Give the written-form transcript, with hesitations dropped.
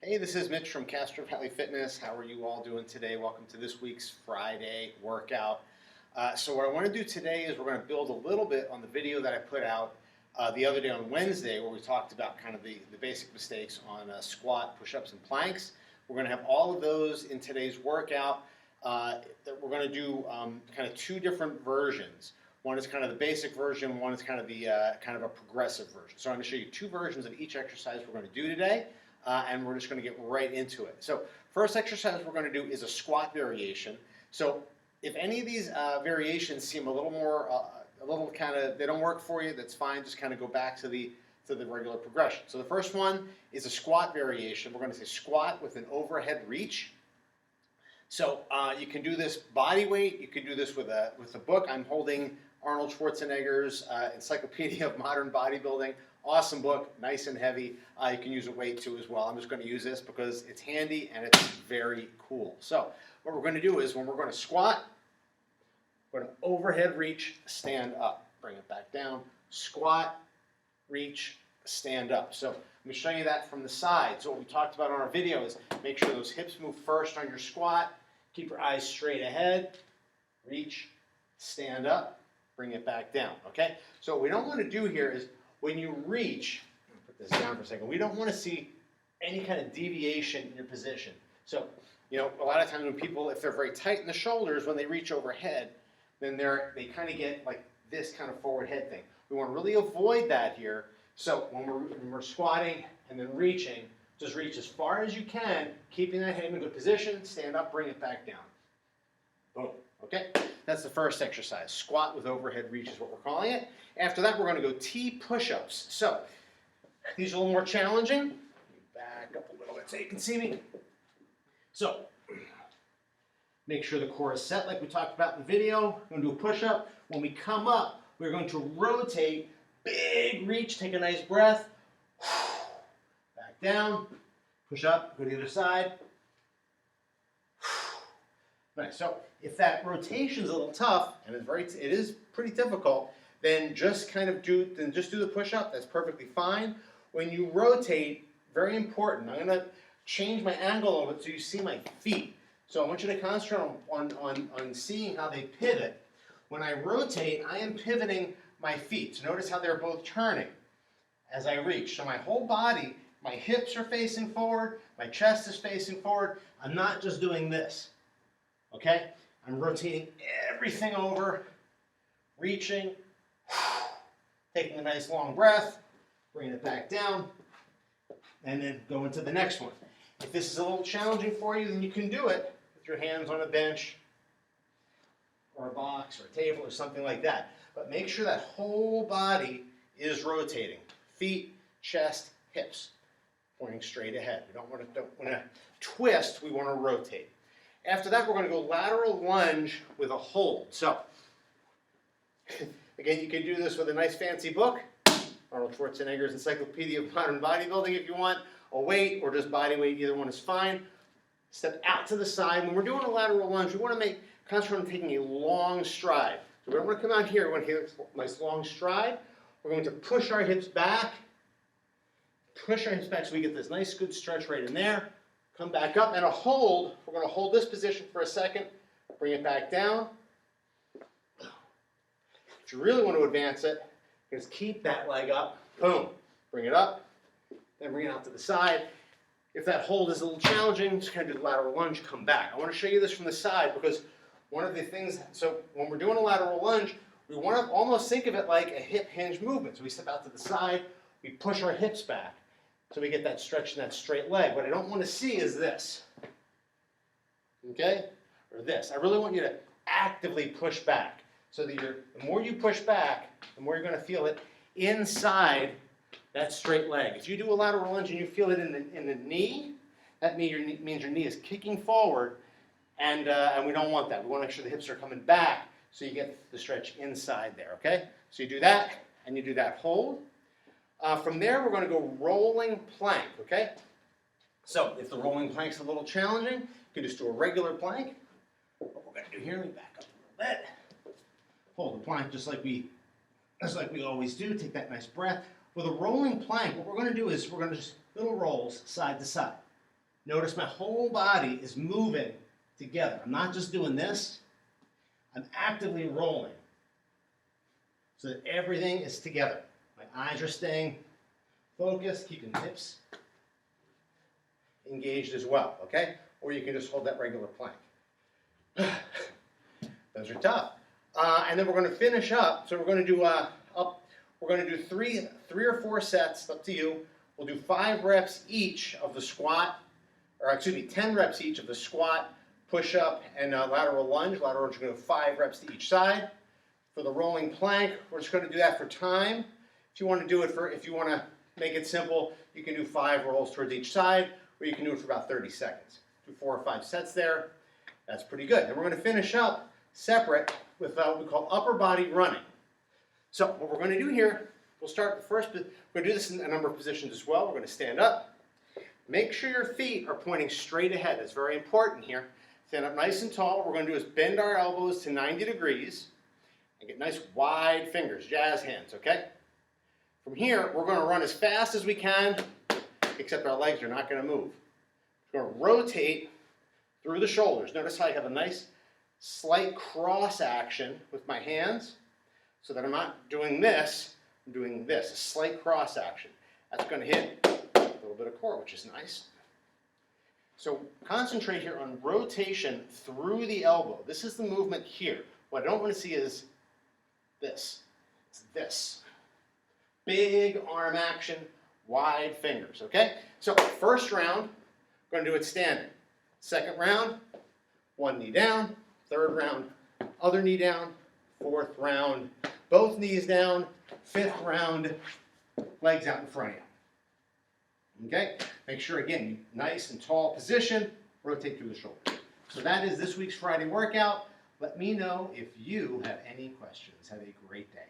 Hey, this is Mitch from Castro Valley Fitness. How are you all doing today? Welcome to this week's Friday workout. So what I want to do today is we're going to build a little bit on the video that I put out the other day on Wednesday, where we talked about kind of the basic mistakes on squat, push-ups, and planks. We're going to have all of those in today's workout. That we're going to do kind of two different versions. One is kind of the basic version, one is kind of the kind of a progressive version. So I'm going to show you two versions of each exercise we're going to do today. And we're just going to get right into it. So first exercise we're going to do is a squat variation. So if any of these variations seem a little more, a little kind of, they don't work for you, that's fine. Just kind of go back to the regular progression. So the first one is a squat variation. We're going to say squat with an overhead reach. So you can do this body weight. You can do this with a book. I'm holding Arnold Schwarzenegger's Encyclopedia of Modern Bodybuilding. Awesome book, nice and heavy. You can use a weight too as well. I'm just going to use this because it's handy and it's very cool. So what we're going to do is when we're going to squat, we're going to overhead reach, stand up. Bring it back down. Squat, reach, stand up. So let me show you that from the side. So what we talked about on our video is make sure those hips move first on your squat. Keep your eyes straight ahead. Reach, stand up, bring it back down. Okay? So what we don't want to do here is when you reach, put this down for a second, we don't want to see any kind of deviation in your position. So, you know, a lot of times when people, if they're very tight in the shoulders, when they reach overhead, then they kind of get like this kind of forward head thing. We want to really avoid that here. So when we're squatting and then reaching, just reach as far as you can, keeping that head in a good position, stand up, bring it back down. Boom. Okay? That's the first exercise. Squat with overhead reach is what we're calling it. After that, we're going to go T-push-ups. So these are a little more challenging. Back up a little bit so you can see me. So make sure the core is set like we talked about in the video. We're going to do a push-up. When we come up, we're going to rotate. Big reach. Take a nice breath. Back down. Push up. Go to the other side. Nice. So if that rotation is a little tough, and it is pretty difficult, then just do the push-up. That's perfectly fine. When you rotate, very important. I'm going to change my angle a little bit so you see my feet. So I want you to concentrate on seeing how they pivot. When I rotate, I am pivoting my feet. So notice how they're both turning as I reach. So my whole body, my hips are facing forward, my chest is facing forward. I'm not just doing this. Okay? I'm rotating everything over, reaching, taking a nice long breath, bringing it back down, and then go into the next one. If this is a little challenging for you, then you can do it with your hands on a bench or a box or a table or something like that. But make sure that whole body is rotating. Feet, chest, hips, pointing straight ahead. We don't want to twist, we want to rotate. After that, we're going to go lateral lunge with a hold. So, again, you can do this with a nice fancy book, Arnold Schwarzenegger's Encyclopedia of Modern Bodybuilding if you want, a weight or just body weight, either one is fine. Step out to the side. When we're doing a lateral lunge, we want to concentrate on taking a long stride. So we don't want to come out here, we want to hit a nice long stride. We're going to push our hips back so we get this nice good stretch right in there. Come back up and a hold. We're going to hold this position for a second. Bring it back down. If you really want to advance it, just keep that leg up. Boom. Bring it up. Then bring it out to the side. If that hold is a little challenging, just kind of do the lateral lunge, come back. I want to show you this from the side because one of the things, so when we're doing a lateral lunge, we want to almost think of it like a hip hinge movement. So we step out to the side, we push our hips back. So we get that stretch in that straight leg. What I don't want to see is this. Okay? Or this. I really want you to actively push back. So that the more you push back, the more you're going to feel it inside that straight leg. If you do a lateral lunge and you feel it in the knee, that means your knee is kicking forward, and we don't want that. We want to make sure the hips are coming back so you get the stretch inside there. Okay? So you do that, and you do that hold. From there, we're going to go rolling plank, okay? So if the rolling plank's a little challenging, you can just do a regular plank. What we're going to do here, let me back up a little bit. Hold the plank just like we always do. Take that nice breath. With a rolling plank, what we're going to do is we're going to just little rolls side to side. Notice my whole body is moving together. I'm not just doing this, I'm actively rolling so that everything is together. My eyes are staying focused, keeping the hips engaged as well, okay? Or you can just hold that regular plank. Those are tough. And then we're going to finish up. So we're going to do we're going to do three or four sets. Up to you. We'll do 5 reps each of the squat, or excuse me, 10 reps each of the squat, push-up, and lateral lunge. Lateral lunge, we're going to do 5 reps to each side. For the rolling plank, we're just going to do that for time. If you want to do it if you want to make it simple, you can do 5 rolls towards each side, or you can do it for about 30 seconds. Do 4 or 5 sets there. That's pretty good. Then we're going to finish up separate with what we call upper body running. So what we're going to do here, we'll start the first, we're going to do this in a number of positions as well. We're going to stand up. Make sure your feet are pointing straight ahead. That's very important here. Stand up nice and tall. What we're going to do is bend our elbows to 90 degrees and get nice wide fingers, jazz hands, okay? From here, we're going to run as fast as we can, except our legs are not going to move. We're going to rotate through the shoulders. Notice how I have a nice slight cross action with my hands so that I'm not doing this, I'm doing this, a slight cross action. That's going to hit a little bit of core, which is nice. So concentrate here on rotation through the elbow. This is the movement here. What I don't want to see is this. It's this. Big arm action, wide fingers, okay? So first round, we're going to do it standing. Second round, one knee down. Third round, other knee down. Fourth round, both knees down. Fifth round, legs out in front of you. Okay? Make sure, again, nice and tall position. Rotate through the shoulders. So that is this week's Friday workout. Let me know if you have any questions. Have a great day.